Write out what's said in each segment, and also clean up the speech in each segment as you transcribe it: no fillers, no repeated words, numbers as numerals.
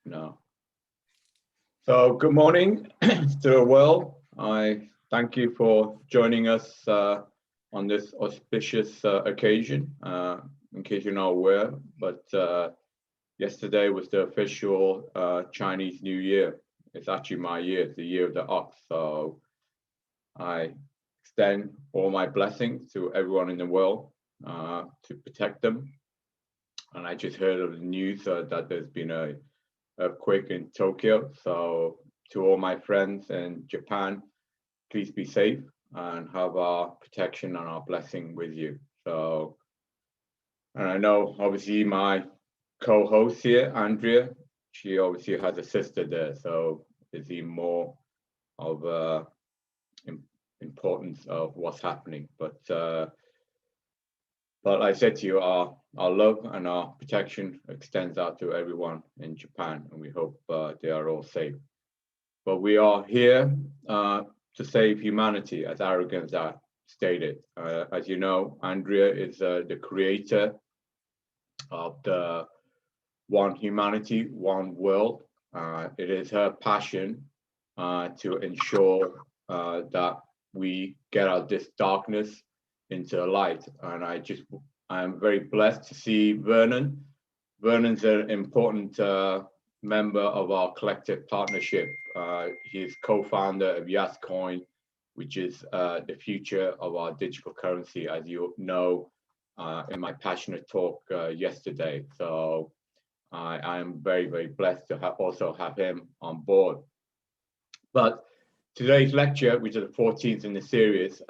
No. So good morning to the world. I thank you for joining us on this auspicious occasion. In case you're not aware, but yesterday was the official Chinese New Year. It's actually my year, it's the year of the ox. So I extend all my blessings to everyone in the world to protect them. And I just heard of the news that there's been a earthquake in Tokyo. So to all my friends in Japan, please be safe and have our protection and our blessing with you. So, and I know obviously my co-host here, Andrea, she obviously has a sister there. So there's even more of importance of what's happening. But I said to you, our love and our protection extends out to everyone in Japan, and we hope they are all safe. But we are here to save humanity, as Aragorn stated. As you know, Andrea is the creator of the One Humanity, One World. It is her passion to ensure that we get out this darkness into the light. And I am very blessed to see Vernon. Vernon's an important member of our collective partnership. He's co-founder of Yascoin, which is the future of our digital currency, as you know, in my passionate talk yesterday. So I am very, very blessed to also have him on board. But today's lecture, which is the 14th in the series,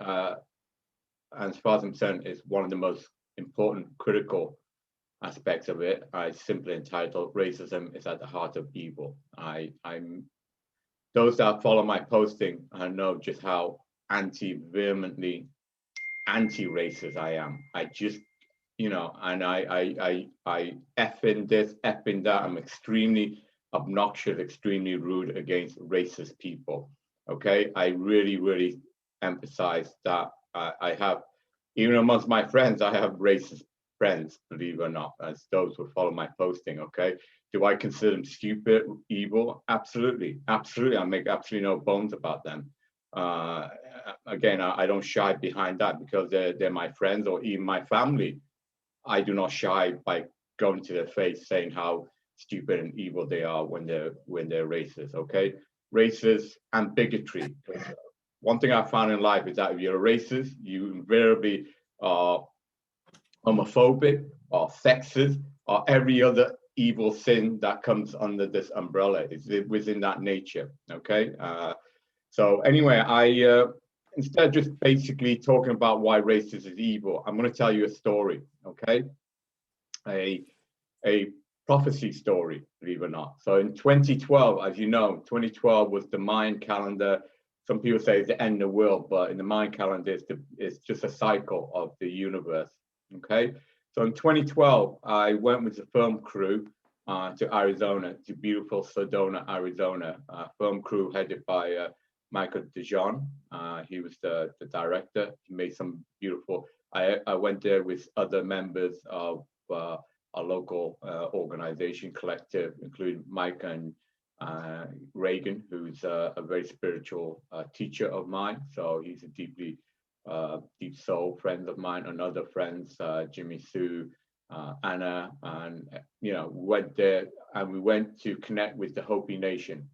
as far as I'm concerned, is one of the most important, critical aspects of it. I simply entitled "Racism is at the Heart of Evil." I'm those that follow my posting know just how vehemently anti-racist I am. I just, and I effing this, effing that. I'm extremely obnoxious, extremely rude against racist people. Okay, I really, really emphasize that. I have, even amongst my friends, I have racist friends, believe it or not, as those who follow my posting, okay? Do I consider them stupid, evil? Absolutely, absolutely. I make absolutely no bones about them. Again, I don't shy behind that because they're my friends or even my family. I do not shy by going to their face saying how stupid and evil they are when they're racist, okay? Racist and bigotry. One thing I found in life is that if you're a racist, you invariably are homophobic or sexist or every other evil sin that comes under this umbrella. It's within that nature, okay? So anyway, I instead of just basically talking about why racism is evil, I'm going to tell you a story, okay? A prophecy story, believe it or not. So in 2012, as you know, 2012 was the Mayan calendar. Some people say it's the end of the world, but in the Mayan calendar, it's just a cycle of the universe. Okay, so in 2012, I went with the film crew to Arizona, to beautiful Sedona, Arizona. Film crew headed by Michael DeJean. He was the director. He made some beautiful. I went there with other members of our local organization collective, including Mike and Reagan, who's a very spiritual teacher of mine. So he's a deep soul friend of mine, and other friends, Jimmy Sue, Anna, and we went there and we went to connect with the Hopi Nation.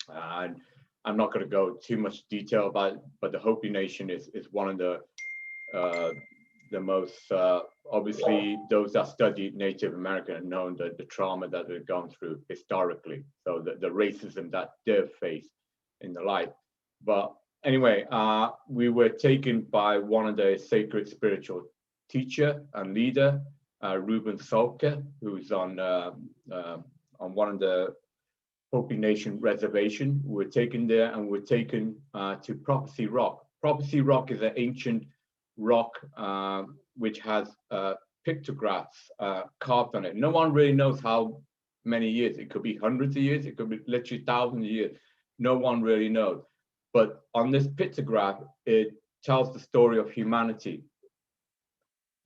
And I'm not going to go too much detail about it, but the Hopi Nation is one of the most obviously those that study Native American know the trauma that they've gone through historically, so the racism that they've faced in the life. But anyway, we were taken by one of the sacred spiritual teacher and leader, Ruben Salke, who's on one of the Hopi Nation reservation. We were taken there and we're taken to Prophecy Rock. Prophecy Rock is an ancient rock which has pictographs carved on it. No one really knows how many years. It could be hundreds of years. It could be literally thousands of years. No one really knows. But on this pictograph, it tells the story of humanity.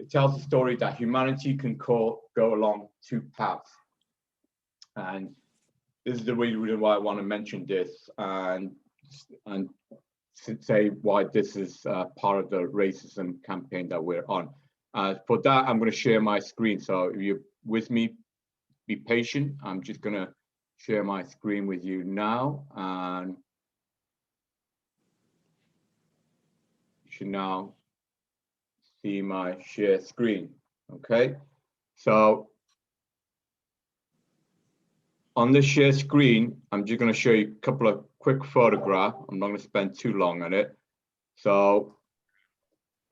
It tells the story that humanity can go along two paths. And this is the reason why I want to mention this and say why this is part of the racism campaign that we're on. For that, I'm going to share my screen. So if you're with me, be patient. I'm just going to share my screen with you now, and you should now see my share screen. Okay, so on the share screen, I'm just going to show you a couple of quick photographs. I'm not going to spend too long on it. So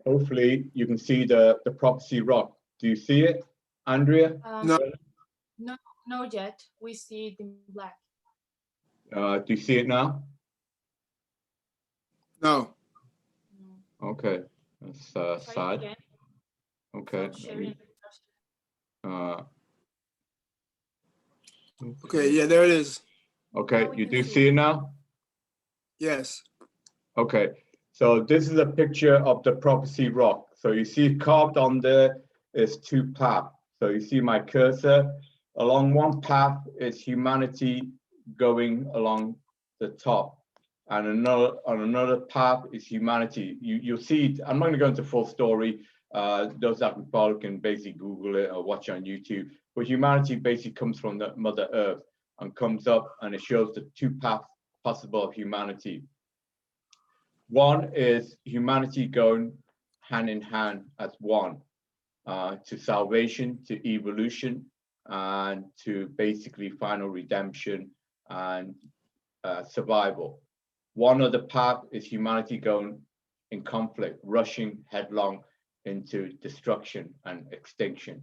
hopefully you can see the Prophecy Rock. Do you see it, Andrea? No, not yet. We see it in black. Do you see it now? No. Okay, that's sad. Again. Okay. Okay, yeah, there it is. Okay, you do see it now? Yes. Okay, so this is a picture of the Prophecy Rock. So you see carved on there is two paths. So you see my cursor. Along one path is humanity going along the top, and on another path is humanity. You'll see, I'm not going to go into full story. Those that can follow can basically Google it or watch on YouTube. But humanity basically comes from the Mother Earth and comes up, and it shows the two paths possible of humanity. One is humanity going hand in hand as one to salvation, to evolution, and to basically final redemption and survival. One other path is humanity going in conflict, rushing headlong into destruction and extinction.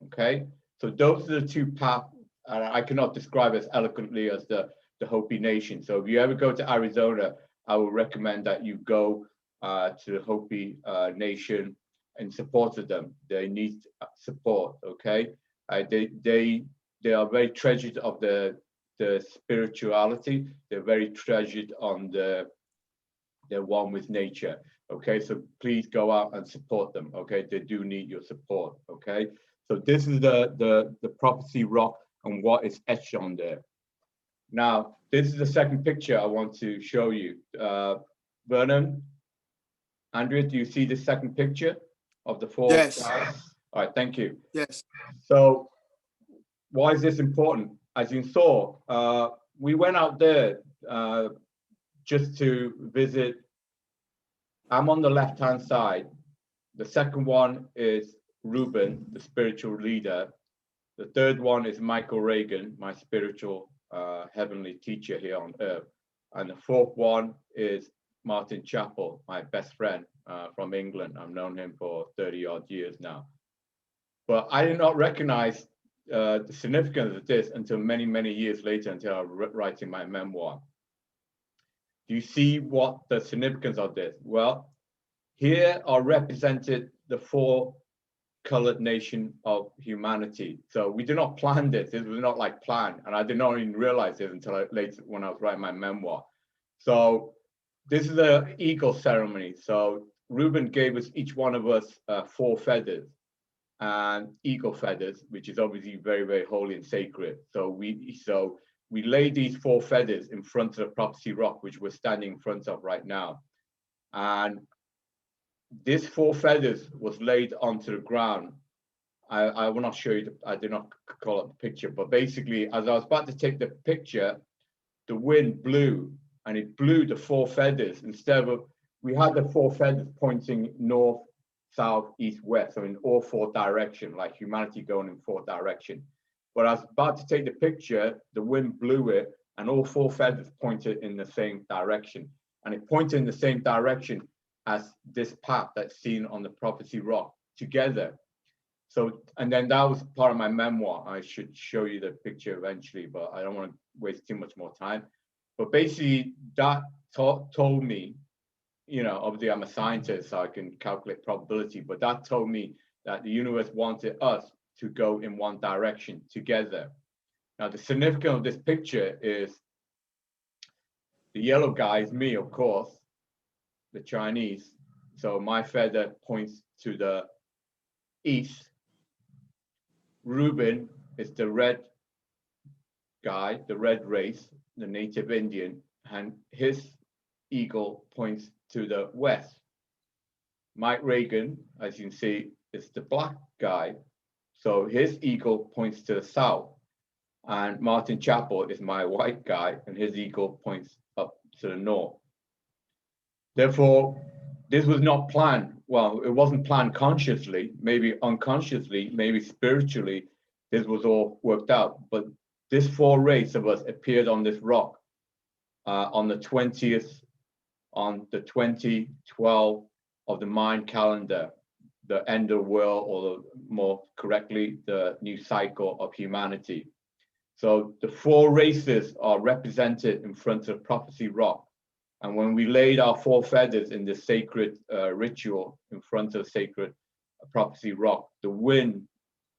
Okay, so those are the two paths, and I cannot describe as eloquently as the Hopi Nation. So if you ever go to Arizona, I would recommend that you go to the Hopi Nation in support of them. They need support. Okay, they are very treasured of the spirituality. They're very treasured on they're one with nature. Okay, so please go out and support them. Okay, they do need your support. Okay, so this is the Prophecy Rock and what is etched on there. Now, this is the second picture I want to show you. Vernon, Andrea, do you see the second picture of the four? Yes. All right, thank you. Yes. So why is this important? As you saw, we went out there just to visit. I'm on the left-hand side. The second one is Ruben, the spiritual leader. The third one is Michael Reagan, my spiritual heavenly teacher here on earth. And the fourth one is Martin Chappell, my best friend from England. I've known him for 30 odd years now. But I did not recognize the significance of this until many, many years later, until I was writing my memoir. Do you see what the significance of this? Well, here are represented the four colored nation of humanity. So we did not plan this. This was not like planned. And I did not even realize it until later when I was writing my memoir. So this is the eagle ceremony. So Ruben gave us, each one of us, 4 feathers and eagle feathers, which is obviously very, very holy and sacred. So we laid these 4 feathers in front of the Prophecy Rock, which we're standing in front of right now. And this 4 feathers was laid onto the ground. I will not show you, I did not call up the picture, but basically, as I was about to take the picture, the wind blew, and it blew the 4 feathers. Instead of, we had the 4 feathers pointing north, south, east, west, so in all 4 directions, like humanity going in 4 directions. But I was about to take the picture, the wind blew it, and all 4 feathers pointed in the same direction. And it pointed in the same direction as this path that's seen on the Prophecy Rock together. So, and then that was part of my memoir. I should show you the picture eventually, but I don't want to waste too much more time. But basically, that told me, you know, obviously I'm a scientist, so I can calculate probability, but that told me that the universe wanted us to go in one direction together. Now, the significance of this picture is the yellow guy is me, of course, the Chinese. So my feather points to the east. Ruben is the red guy, the red race, the native Indian, and his eagle points to the west. Mike Reagan, as you can see, is the black guy, so his eagle points to the south. And Martin Chappell is my white guy, and his eagle points up to the north. Therefore, this was not planned. Well, it wasn't planned consciously, maybe unconsciously, maybe spiritually. This was all worked out. But this 4 race of us appeared on this rock on the 2012 of the Mayan calendar, the end of the world, or more correctly, the new cycle of humanity. So the 4 races are represented in front of Prophecy Rock. And when we laid our 4 feathers in the sacred ritual in front of sacred Prophecy Rock, the wind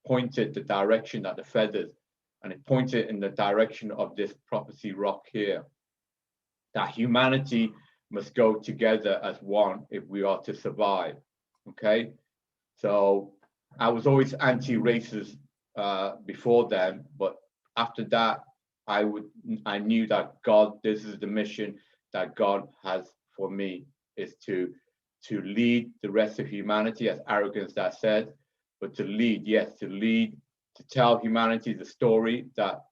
pointed the direction at the feathers, and it pointed in the direction of this Prophecy Rock here. That humanity must go together as one if we are to survive. Okay, so I was always anti-racist before then, but after that, I knew that God, this is the mission that God has for me, is to lead the rest of humanity, as arrogance that said, but to lead, yes, to lead, to tell humanity the story that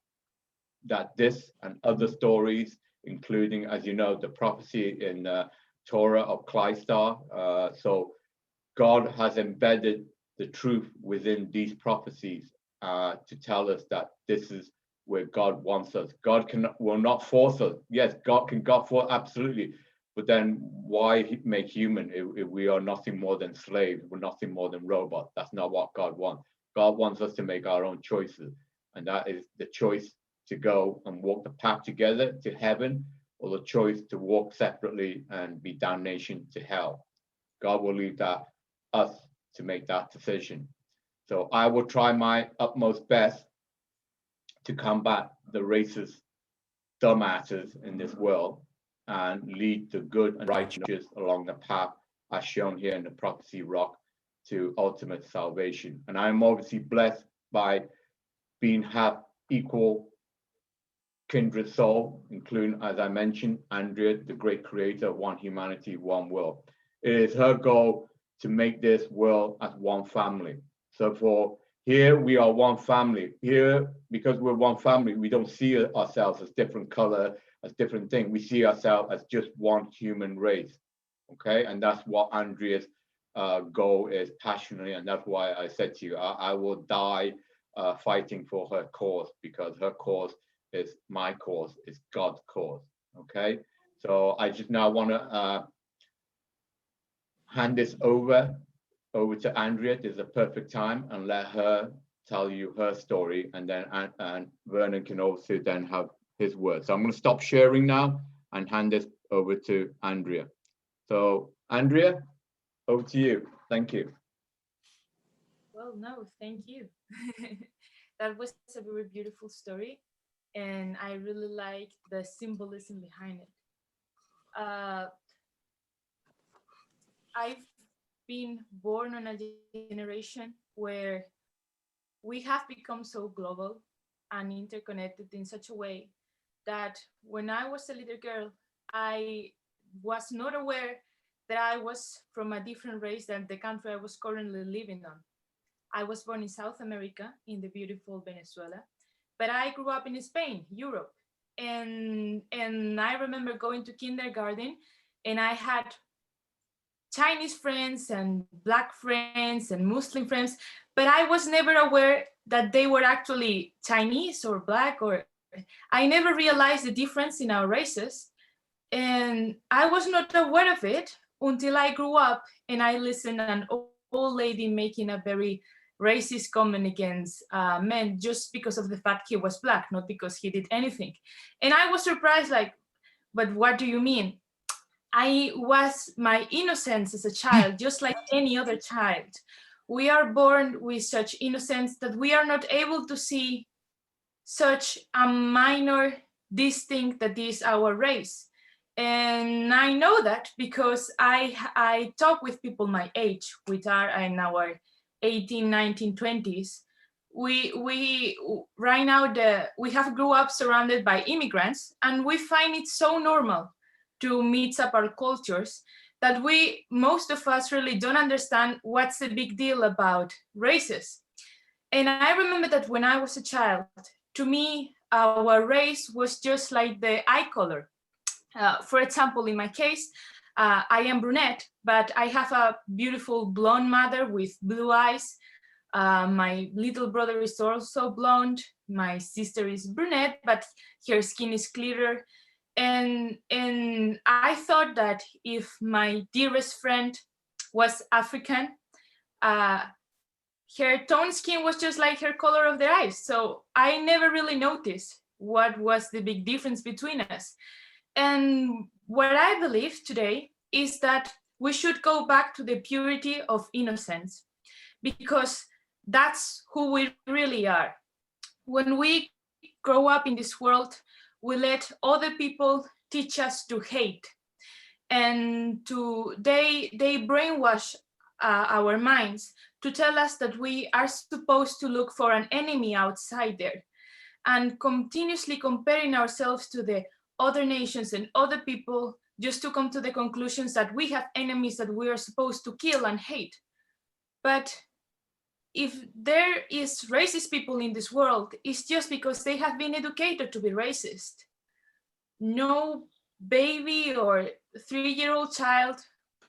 this and other stories, including, as you know, the prophecy in Torah of Kleistar. So God has embedded the truth within these prophecies to tell us that this is where God wants us. God will not force us. Yes, God force, absolutely. But then why make human if we are nothing more than slaves? We're nothing more than robots. That's not what God wants. God wants us to make our own choices. And that is the choice to go and walk the path together to heaven, or the choice to walk separately and be damnation to hell. God will leave that us to make that decision. So I will try my utmost best to combat the racist dumbasses in this world and lead the good and righteous along the path as shown here in the Prophecy Rock to ultimate salvation. And I'm obviously blessed by have equal kindred soul, including, as I mentioned, Andrea, the great creator of One Humanity, One World. It is her goal to make this world as one family. So for here, we are one family. Here, because we're one family, we don't see ourselves as different color, as different things. We see ourselves as just one human race, okay? And that's what Andrea's goal is passionately, and that's why I said to you, I will die fighting for her cause, because her cause is my cause, is God's cause, okay? So I just now want to hand this over to Andrea. This is a perfect time, and let her tell you her story, and then and Vernon can also then have his words. So I'm going to stop sharing now and hand this over to Andrea. So Andrea, over to you. Thank you. Well, no, thank you. That was a very beautiful story, and I really like the symbolism behind it. I've been born on a generation where we have become so global and interconnected in such a way that when I was a little girl, I was not aware that I was from a different race than the country I was currently living on. I was born in South America, in the beautiful Venezuela, but I grew up in Spain, Europe. And I remember going to kindergarten, and I had Chinese friends and Black friends and Muslim friends, but I was never aware that they were actually Chinese or Black, or I never realized the difference in our races. And I was not aware of it until I grew up and I listened to an old lady making a very racist comment against men just because of the fact he was Black, not because he did anything. And I was surprised, like, but what do you mean? I was my innocence as a child, just like any other child. We are born with such innocence that we are not able to see such a minor distinct that is our race. And I know that because I talk with people my age, which are in our 18, 19, 20s, we right now we have grew up surrounded by immigrants, and we find it so normal to mix up our cultures that most of us really don't understand what's the big deal about races. And I remember that when I was a child, to me, our race was just like the eye color. For example, in my case, I am brunette, but I have a beautiful blonde mother with blue eyes. My little brother is also blonde. My sister is brunette, but her skin is clearer. And I thought that if my dearest friend was African, her tone skin was just like her color of the eyes. So I never really noticed what was the big difference between us. And what I believe today is that we should go back to the purity of innocence, because that's who we really are. When we grow up in this world, we let other people teach us to hate, and they brainwash our minds to tell us that we are supposed to look for an enemy outside there, and continuously comparing ourselves to the other nations and other people just to come to the conclusions that we have enemies that we are supposed to kill and hate. But if there is racist people in this world, it's just because they have been educated to be racist. No baby or 3-year-old child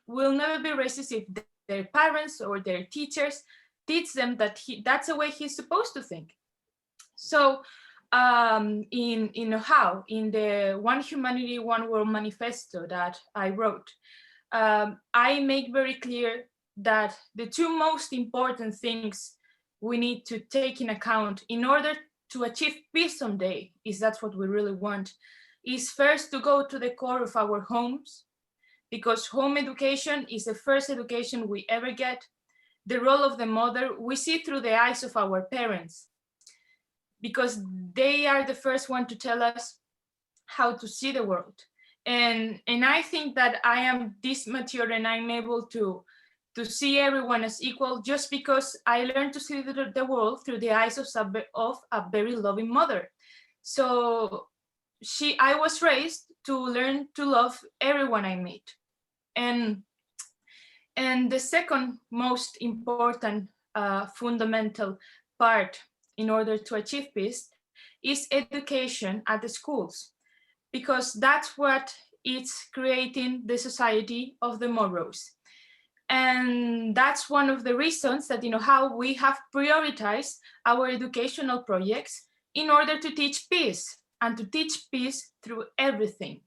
will never be racist if their parents or their teachers teach them that that's the way he's supposed to think. So in the One Humanity, One World manifesto that I wrote, I make very clear that the two most important things we need to take in account in order to achieve peace someday, is that's what we really want, is first to go to the core of our homes, because home education is the first education we ever get. The role of the mother, we see through the eyes of our parents, because they are the first one to tell us how to see the world. And I think that I am this mature and I'm able to see everyone as equal just because I learned to see the world through the eyes of a very loving mother. So I was raised to learn to love everyone I meet. And the second most important fundamental part in order to achieve peace is education at the schools, because that's what is creating the society of the morrows. And that's one of the reasons that, how we have prioritized our educational projects in order to teach peace, and to teach peace through everything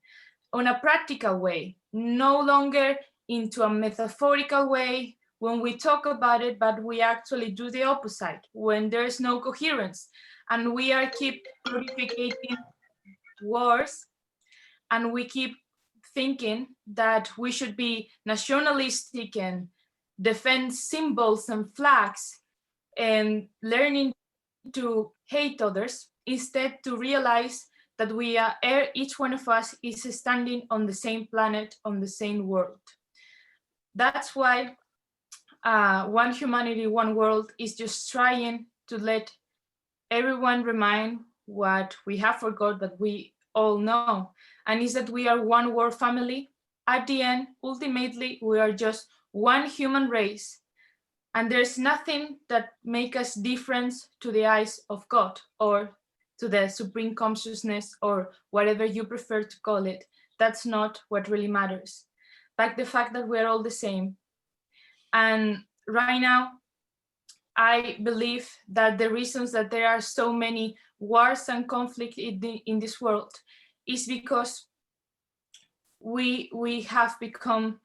on a practical way, no longer into a metaphorical way when we talk about it, but we actually do the opposite when there's no coherence and we are keep glorifying wars, and we keep thinking that we should be nationalistic and defend symbols and flags and learning to hate others, instead to realize that we are, each one of us is standing on the same planet, on the same world. That's why One Humanity, One World is just trying to let everyone remind what we have forgot, but we all know, and is that we are one world family. At the end, ultimately, we are just one human race, and there's nothing that makes us different to the eyes of God or to the supreme consciousness or whatever you prefer to call it. That's not what really matters, but the fact that we're all the same. And right now, I believe that the reasons that there are so many wars and conflict in this world is because we have become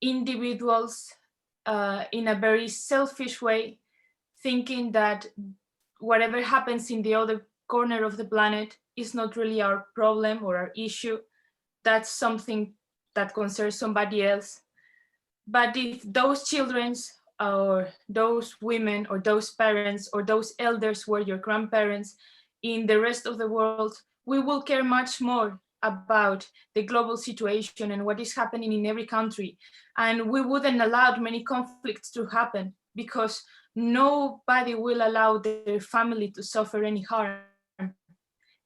individuals in a very selfish way, thinking that whatever happens in the other corner of the planet is not really our problem or our issue. That's something that concerns somebody else. But if those children or those women or those parents or those elders were your grandparents in the rest of the world, we will care much more about the global situation and what is happening in every country. And we wouldn't allow many conflicts to happen, because nobody will allow their family to suffer any harm.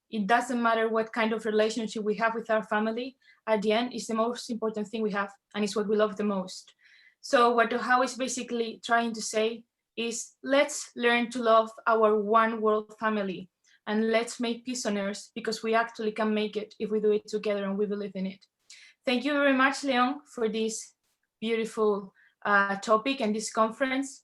It doesn't matter what kind of relationship we have with our family. At the end, it's the most important thing we have, and it's what we love the most. So what Ohio is basically trying to say is, let's learn to love our one world family, and let's make peace on earth, because we actually can make it if we do it together and we believe in it. Thank you very much, Leon, for this beautiful topic and this conference.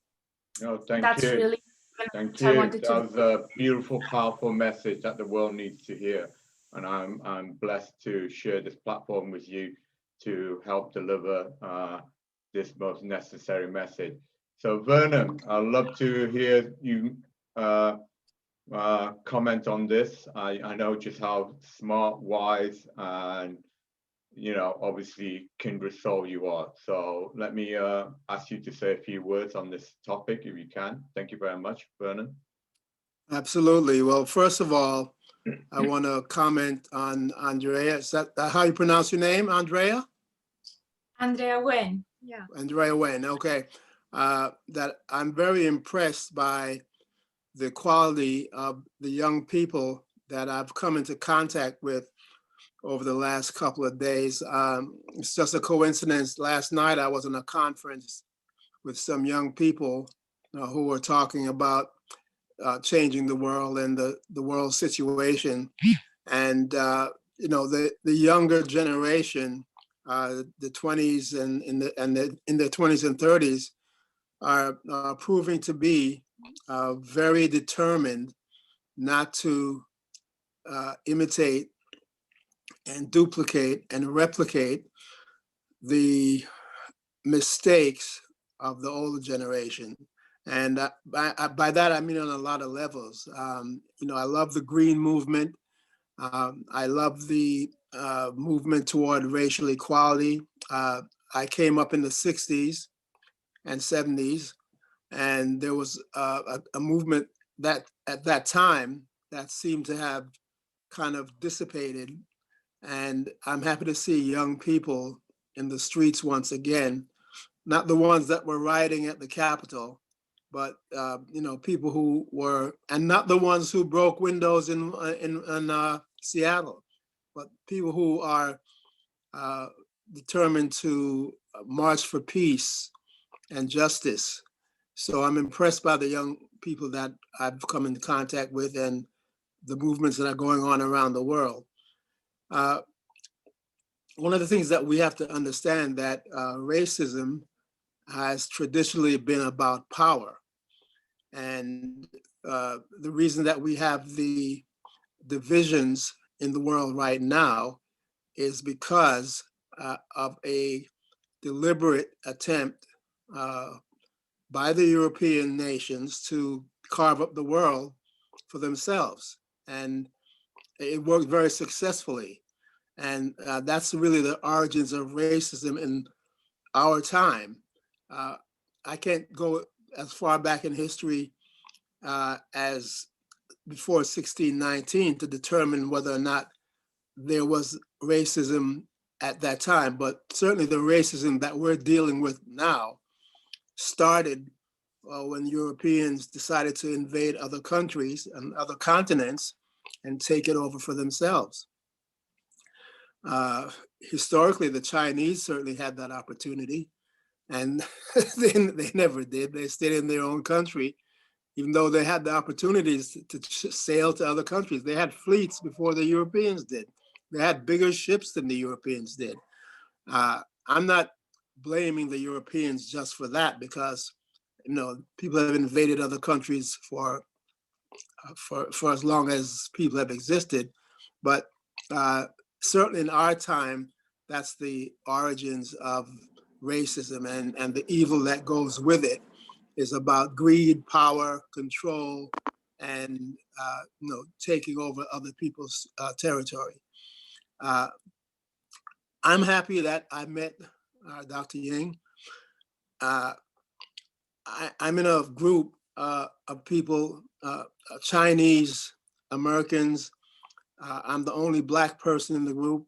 No, thank That's you. really Thank I you. wanted That to was a beautiful, powerful message that the world needs to hear. And I'm blessed to share this platform with you to help deliver this most necessary message. So Vernon, I'd love to hear you comment on this. I know just how smart, wise, and obviously kindred soul you are. So let me ask you to say a few words on this topic if you can. Thank you very much, Vernon. Absolutely. Well, first of all, I want to comment on Andrea. Is that how you pronounce your name, Andrea? Andrea Wen. Yeah. Andrea Wen. Okay. That I'm very impressed by the quality of the young people that I've come into contact with over the last couple of days. It's just a coincidence. Last night I was in a conference with some young people who were talking about changing the world and the world situation. And the younger generation, the 20s and in their 20s and 30s, are proving to be very determined not to imitate and duplicate and replicate the mistakes of the older generation. And by that, I mean on a lot of levels. I love the Green Movement. I love the movement toward racial equality. I came up in the 60s and 70s, and there was a movement that at that time that seemed to have kind of dissipated. And I'm happy to see young people in the streets once again, not the ones that were rioting at the Capitol, but people who were, and not the ones who broke windows in Seattle, but people who are determined to march for peace and justice. So I'm impressed by the young people that I've come into contact with and the movements that are going on around the world. One of the things that we have to understand that racism has traditionally been about power. And the reason that we have the divisions in the world right now is because of a deliberate attempt by the European nations to carve up the world for themselves. And it worked very successfully. And that's really the origins of racism in our time. I can't go as far back in history as before 1619 to determine whether or not there was racism at that time, but certainly the racism that we're dealing with now started when Europeans decided to invade other countries and other continents and take it over for themselves. Historically, the Chinese certainly had that opportunity, and they never did. They stayed in their own country, even though they had the opportunities to sail to other countries. They had fleets before the Europeans did. They had bigger ships than the Europeans did. I'm not blaming the Europeans just for that, because people have invaded other countries for as long as people have existed. But certainly in our time, that's the origins of racism, and the evil that goes with it is about greed, power, control, and taking over other people's territory. I'm happy that I met Dr. Ying. I'm in a group of people, Chinese Americans. I'm the only Black person in the group,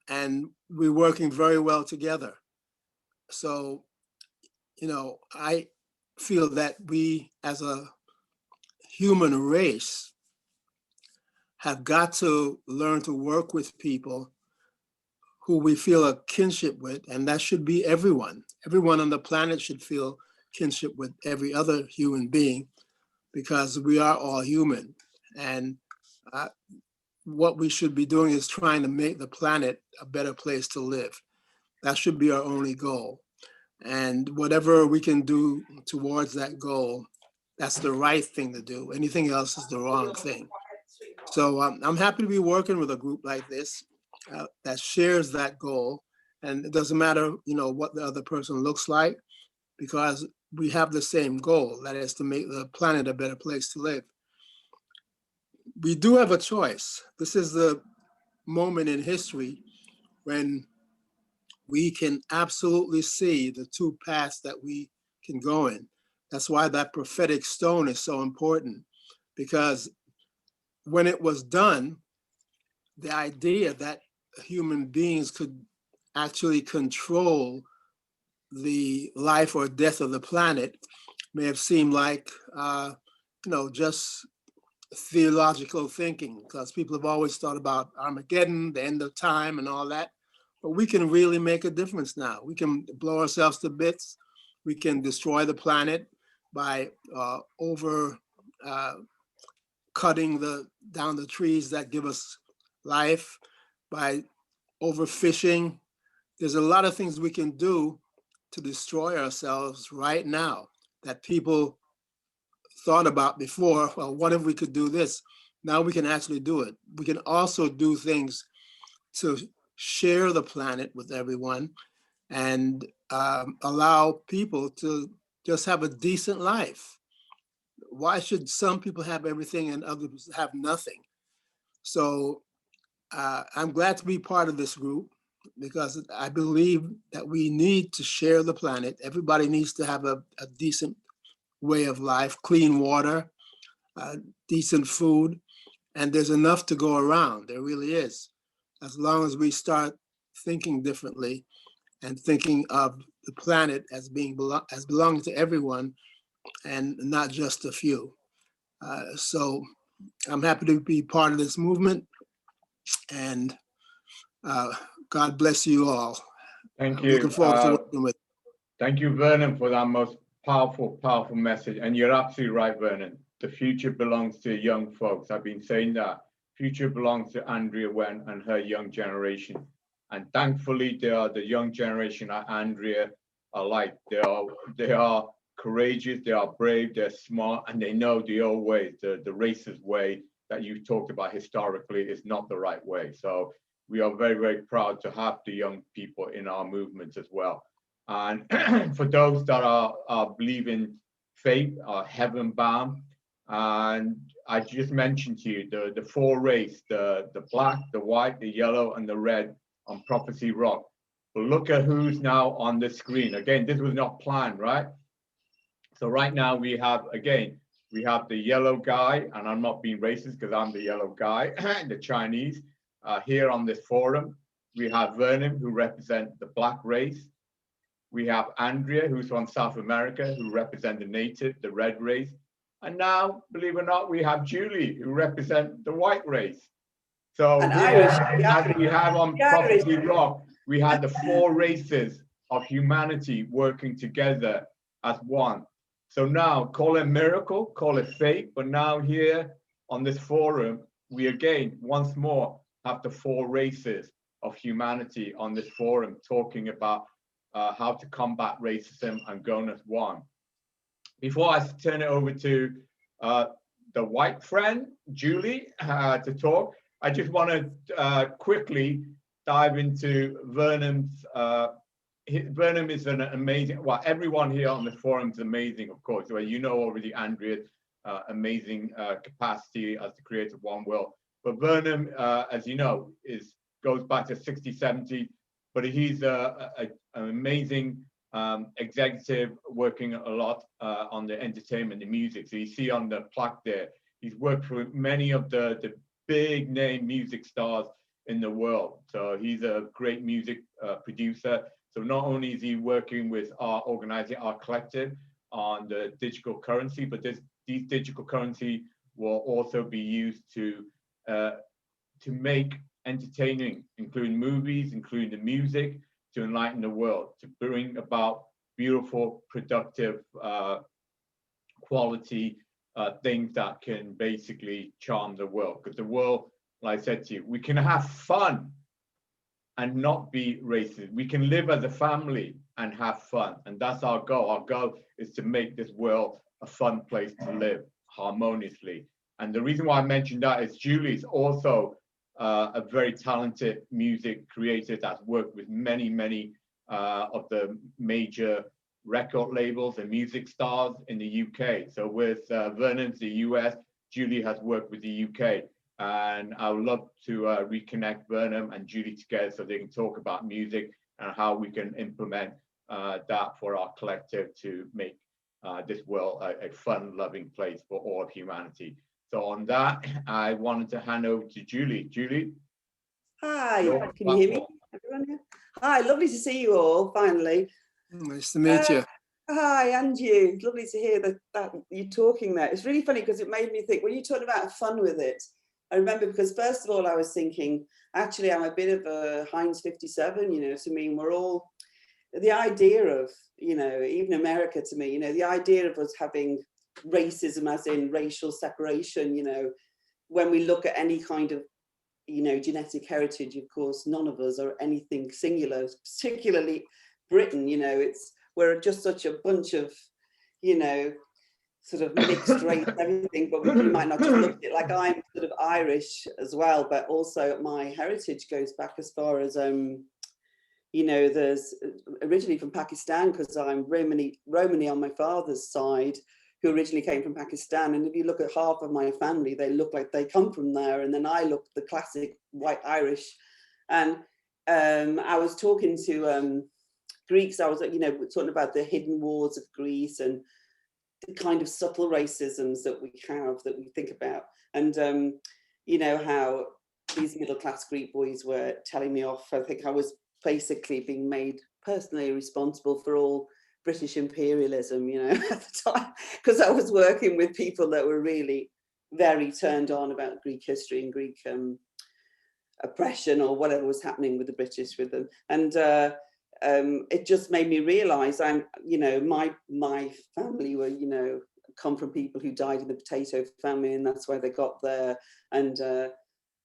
and we're working very well together. So, feel that we as a human race have got to learn to work with people who we feel a kinship with, and that should be everyone. Everyone on the planet should feel kinship with every other human being, because we are all human. And what we should be doing is trying to make the planet a better place to live. That should be our only goal. And whatever we can do towards that goal, that's the right thing to do. Anything else is the wrong thing. So I'm happy to be working with a group like this that shares that goal. And it doesn't matter, what the other person looks like, because we have the same goal, that is to make the planet a better place to live. We do have a choice. This is the moment in history when we can absolutely see the two paths that we can go in. That's why that prophetic stone is so important, because when it was done, the idea that human beings could actually control the life or death of the planet may have seemed like, just theological thinking, because people have always thought about Armageddon, the end of time and all that. But we can really make a difference now. We can blow ourselves to bits. We can destroy the planet by cutting down the trees that give us life, by overfishing. There's a lot of things we can do to destroy ourselves right now that people thought about before. Well, what if we could do this? Now we can actually do it. We can also do things to share the planet with everyone and allow people to just have a decent life. Why should some people have everything and others have nothing? So I'm glad to be part of this group, because I believe that we need to share the planet. Everybody needs to have a decent way of life, clean water, decent food, and there's enough to go around. There really is. As long as we start thinking differently and thinking of the planet as belonging to everyone and not just a few. So I'm happy to be part of this movement, and God bless you all. Thank I'm you. looking forward to working with. Thank you, Vernon, for that most powerful message. And you're absolutely right, Vernon. The future belongs to young folks. I've been saying that. Future belongs to Andrea Wen and her young generation. And thankfully, they are the young generation at Andrea alike. They are courageous, they are brave, they're smart, and they know the old ways, the racist way that you talked about historically is not the right way. So we are very, very proud to have the young people in our movements as well. And for those that are believing faith, are heaven bound, and I just mentioned to you the four race, the black, the white, the yellow, and the red on Prophecy Rock. But look at who's now on the screen. Again, this was not planned, right? So right now we have the yellow guy, and I'm not being racist because I'm the yellow guy, the Chinese. Here on this forum, we have Vernon, who represents the black race. We have Andrea, who's from South America, who represents the native, the red race. And now, believe it or not, we have Julie, who represents the white race. So here, as we have on Prophecy Rock, we had the four races of humanity working together as one. So now, call it miracle, call it fate, but now here on this forum, we again, once more, have the four races of humanity on this forum talking about how to combat racism and going as one. Before I turn it over to the white friend, Julie, to talk, I just want to quickly dive into Vernon's. Vernon is an amazing, well, everyone here on the forum is amazing, of course. Well, you know already Andrea's amazing capacity as the creator of One World. But Vernon, as you know, goes back to 60, 70, but he's an amazing executive working a lot on the entertainment, the music. So you see on the plaque there, he's worked for many of the big name music stars in the world. So he's a great music producer. So not only is he working with our organizing, our collective, on the digital currency, but these digital currency will also be used to make entertaining, including movies, including the music, to enlighten the world, to bring about beautiful, productive, quality things that can basically charm the world. Because the world, like I said to you, we can have fun and not be racist. We can live as a family and have fun. And that's our goal. Our goal is to make this world a fun place to live harmoniously. And the reason why I mentioned that is Julie is also a very talented music creator that's worked with many of the major record labels and music stars in the UK. So with Vernon's the US, Julie has worked with the UK. And I would love to reconnect Vernon and Julie together so they can talk about music and how we can implement that for our collective to make this world a fun-loving place for all of humanity. So on that, I wanted to hand over to Julie. Julie? Hi, can you hear me, everyone? Yeah. Hi, lovely to see you all, finally. Nice to meet you. Hi, and you. Lovely to hear that you're talking there. It's really funny because it made me think, when you talked about fun with it, I remember, because first of all, I was thinking, actually, I'm a bit of a Heinz 57, you know, to me, we're all, the idea of, you know, even America to me, you know, the idea of us having racism as in racial separation, you know, when we look at any kind of, you know, genetic heritage, of course, none of us are anything singular, particularly Britain, you know, we're just such a bunch of, you know, sort of mixed race, everything, but you might not just look at it. Like, I'm sort of Irish as well, but also my heritage goes back as far as, you know, there's originally from Pakistan, because I'm Romani on my father's side, who originally came from Pakistan. And if you look at half of my family, they look like they come from there. And then I look the classic white Irish. And I was talking to Greeks, I was, you know, talking about the hidden wars of Greece and the kind of subtle racisms that we have, that we think about. And, you know, how these middle-class Greek boys were telling me off. I think I was basically being made personally responsible for all British imperialism, you know, at the time, because I was working with people that were really very turned on about Greek history and Greek oppression or whatever was happening with the British with them. And it just made me realize you know, my family were, you know, come from people who died in the potato famine, and that's why they got there. And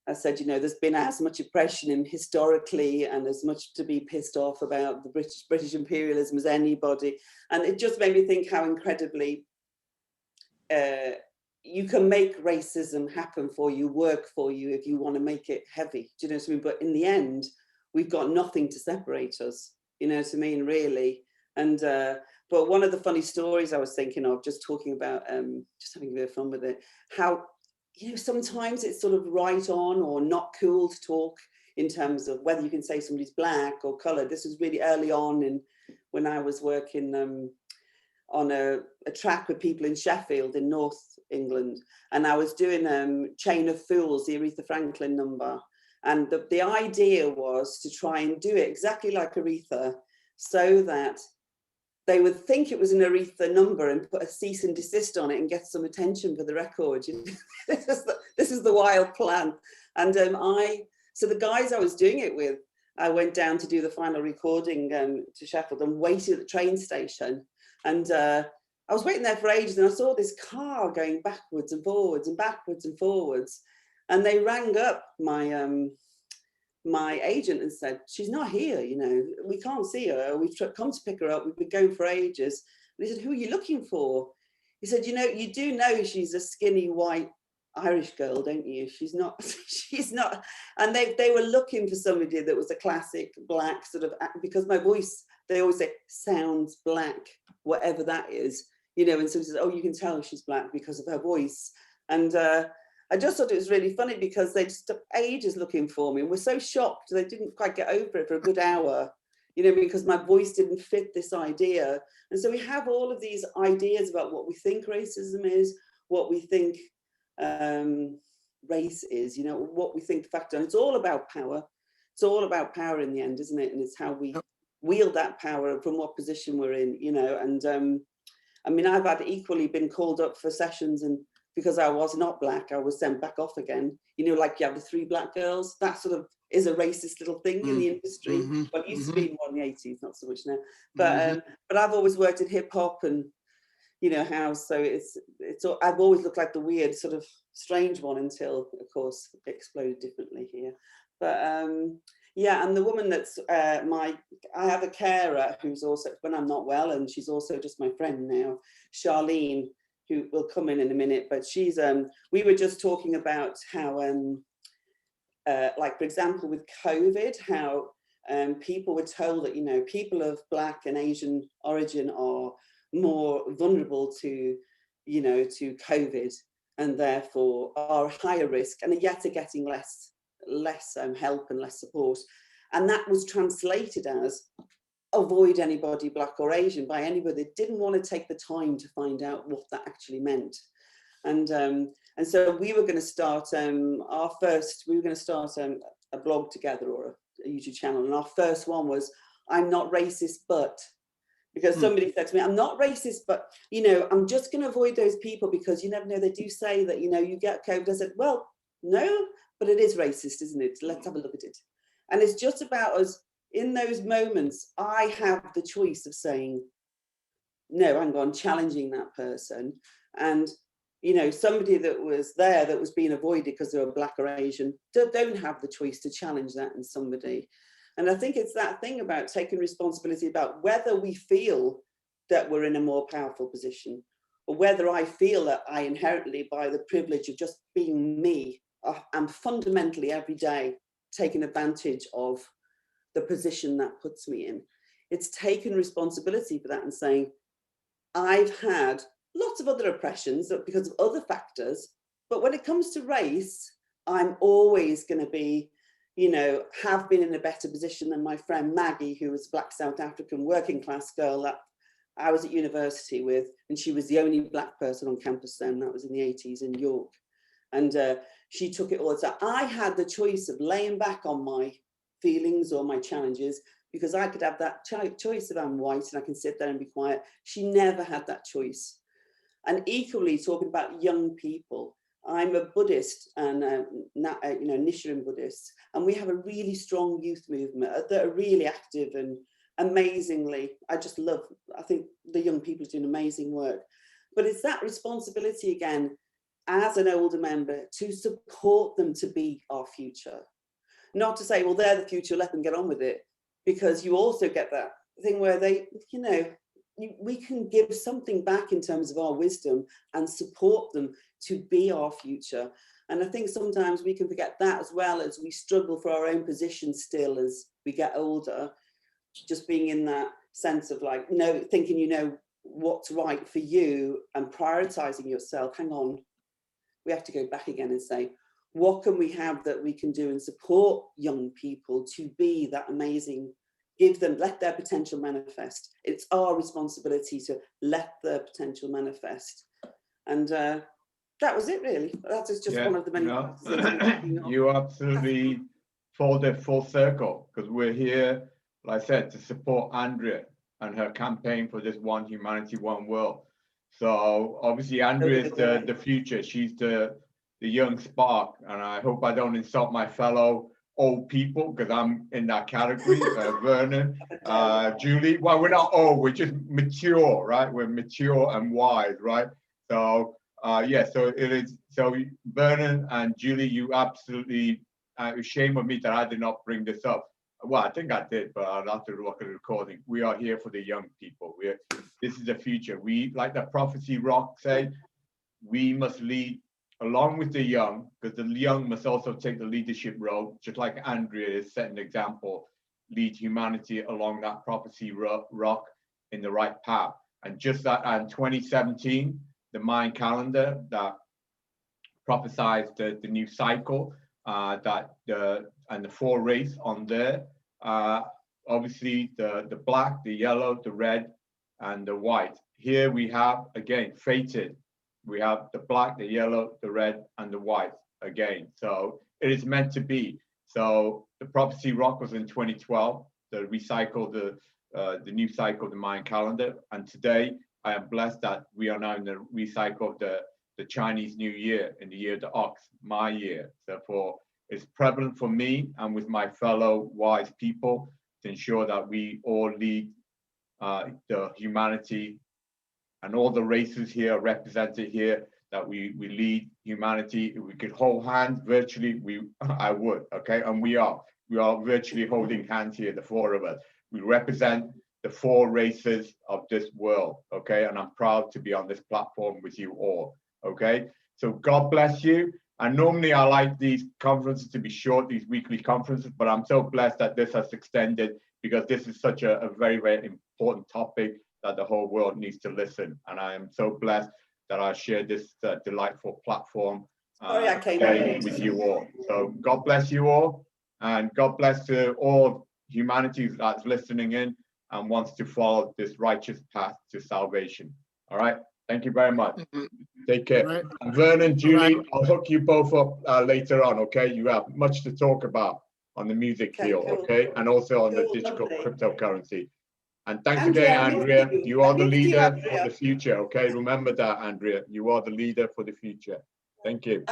I said, you know, there's been as much oppression in historically and as much to be pissed off about the British imperialism as anybody. And it just made me think how incredibly you can make racism happen for you, work for you, if you want to make it heavy. Do you know what I mean? But in the end, we've got nothing to separate us. You know what I mean, really. And but one of the funny stories I was thinking of, just talking about, just having a bit of fun with it, how, you know, sometimes it's sort of right on or not cool to talk in terms of whether you can say somebody's black or coloured. This was really early on, and when I was working on a track with people in Sheffield in North England, and I was doing Chain of Fools, the Aretha Franklin number. And the idea was to try and do it exactly like Aretha, so that they would think it was an Aretha number and put a cease and desist on it and get some attention for the record. This is the wild plan. And so the guys I was doing it with, I went down to do the final recording to Sheffield and waited at the train station. And I was waiting there for ages, and I saw this car going backwards and forwards and backwards and forwards. And they rang up my agent and said, she's not here, you know, we can't see her. We've come to pick her up. We've been going for ages. And he said, who are you looking for? He said, you know, you do know she's a skinny white Irish girl, don't you? She's not, she's not. And they were looking for somebody that was a classic black sort of, because my voice, they always say, sounds black, whatever that is, you know. And so he says, oh, you can tell she's black because of her voice. And I just thought it was really funny because they just took ages looking for me and were so shocked they didn't quite get over it for a good hour, you know, because my voice didn't fit this idea. And so we have all of these ideas about what we think racism is, what we think race is, you know, what we think the fact, and it's all about power. It's all about power in the end, isn't it? And it's how we wield that power and from what position we're in, you know. And I mean, I've had equally been called up for sessions, and because I was not black, I was sent back off again. You know, like you have the 3 black girls, that sort of is a racist little thing in the industry. Well, it used to be more in the 80s, not so much now. But I've always worked in hip hop and, you know, house. So I've always looked like the weird sort of strange one until, of course, it exploded differently here. But yeah, and the woman that's I have a carer who's also, when I'm not well, and she's also just my friend now, Charlene, who will come in a minute, but she's, we were just talking about how, like, for example, with COVID, how people were told that, you know, people of Black and Asian origin are more vulnerable to, you know, to COVID, and therefore are higher risk, and yet are getting less help and less support. And that was translated as avoid anybody Black or Asian by anybody that didn't want to take the time to find out what that actually meant. And so we were going to start a blog together, or a YouTube channel, and our first one was, I'm not racist, but, because somebody said to me, I'm not racist, but, you know, I'm just going to avoid those people because you never know, they do say that, you know, you get COVID. I said, well, no, but it is racist, isn't it? Let's have a look at it. And it's just about us in those moments. I have the choice of saying, no, hang on, challenging that person. And, you know, somebody that was there that was being avoided because they were Black or Asian, don't have the choice to challenge that in somebody. And I think it's that thing about taking responsibility about whether we feel that we're in a more powerful position, or whether I feel that I inherently, by the privilege of just being me, I'm fundamentally every day taking advantage of the position that puts me in. It's taking responsibility for that and saying, I've had lots of other oppressions because of other factors, but when it comes to race, I'm always going to be, you know, have been in a better position than my friend Maggie, who was a Black South African working class girl that I was at university with, and she was the only Black person on campus then. That was in the 80s in York. And she took it all the time. I had the choice of laying back on my feelings or my challenges, because I could have that choice if I'm white and I can sit there and be quiet. She never had that choice. And equally, talking about young people, I'm a Buddhist and you know, Nichiren Buddhist, and we have a really strong youth movement that are really active, and amazingly, I think the young people are doing amazing work. But it's that responsibility again, as an older member, to support them to be our future. Not to say, well, they're the future, let them get on with it, because you also get that thing where they, you know, we can give something back in terms of our wisdom and support them to be our future. And I think sometimes we can forget that, as well as we struggle for our own position still as we get older, just being in that sense of like, no, thinking you know what's right for you and prioritizing yourself. Hang on, we have to go back again and say, what can we have that we can do and support young people to be that amazing, let their potential manifest. It's our responsibility to let their potential manifest. And that was it, really. That is just one of the many. You absolutely followed it full circle, because we're here, like I said, to support Andrea and her campaign for this one humanity, one world. So obviously Andrea is the future. She's the young spark, and I hope I don't insult my fellow old people, because I'm in that category. Vernon, Julie. Well, we're not old, we're just mature, right? We're mature and wise, right? So yeah, so it is. So Vernon and Julie, you absolutely. It's a shame of me that I did not bring this up. Well, I think I did, but I'll have to look at the recording. We are here for the young people. This is the future. We, like the Prophecy Rock say, we must lead along with the young, because the young must also take the leadership role, just like Andrea is setting an example, lead humanity along that Prophecy Rock in the right path. And just that in 2017, the Mayan calendar that prophesies the new cycle, and the 4 race on there, obviously the black, the yellow, the red, and the white. Here we have, again, fated. We have the black, the yellow, the red, and the white again. So it is meant to be. So the Prophecy Rock was in 2012, the new cycle, the Mayan calendar. And today I am blessed that we are now in the recycle of the Chinese New Year, in the year of the ox, my year. Therefore, it's prevalent for me and with my fellow wise people to ensure that we all lead the humanity and all the races here represented here, that we lead humanity. If we could hold hands virtually, I would, okay? And we are virtually holding hands here, the four of us. We represent the four races of this world, okay? And I'm proud to be on this platform with you all, okay? So God bless you. And normally I like these conferences to be short, these weekly conferences, but I'm so blessed that this has extended, because this is such a very, very important topic that the whole world needs to listen. And I am so blessed that I share this delightful platform today with you all. So God bless you all, and God bless to all humanity that's listening in and wants to follow this righteous path to salvation. All right. Thank you very much. Take care. Right. And Vernon, Julie, I'll hook you both up later on, okay? You have much to talk about on the music field, okay? And also on the digital cryptocurrency. And thanks again, Andrea. You are the leader for the future, okay? Remember that, Andrea. You are the leader for the future. Thank you.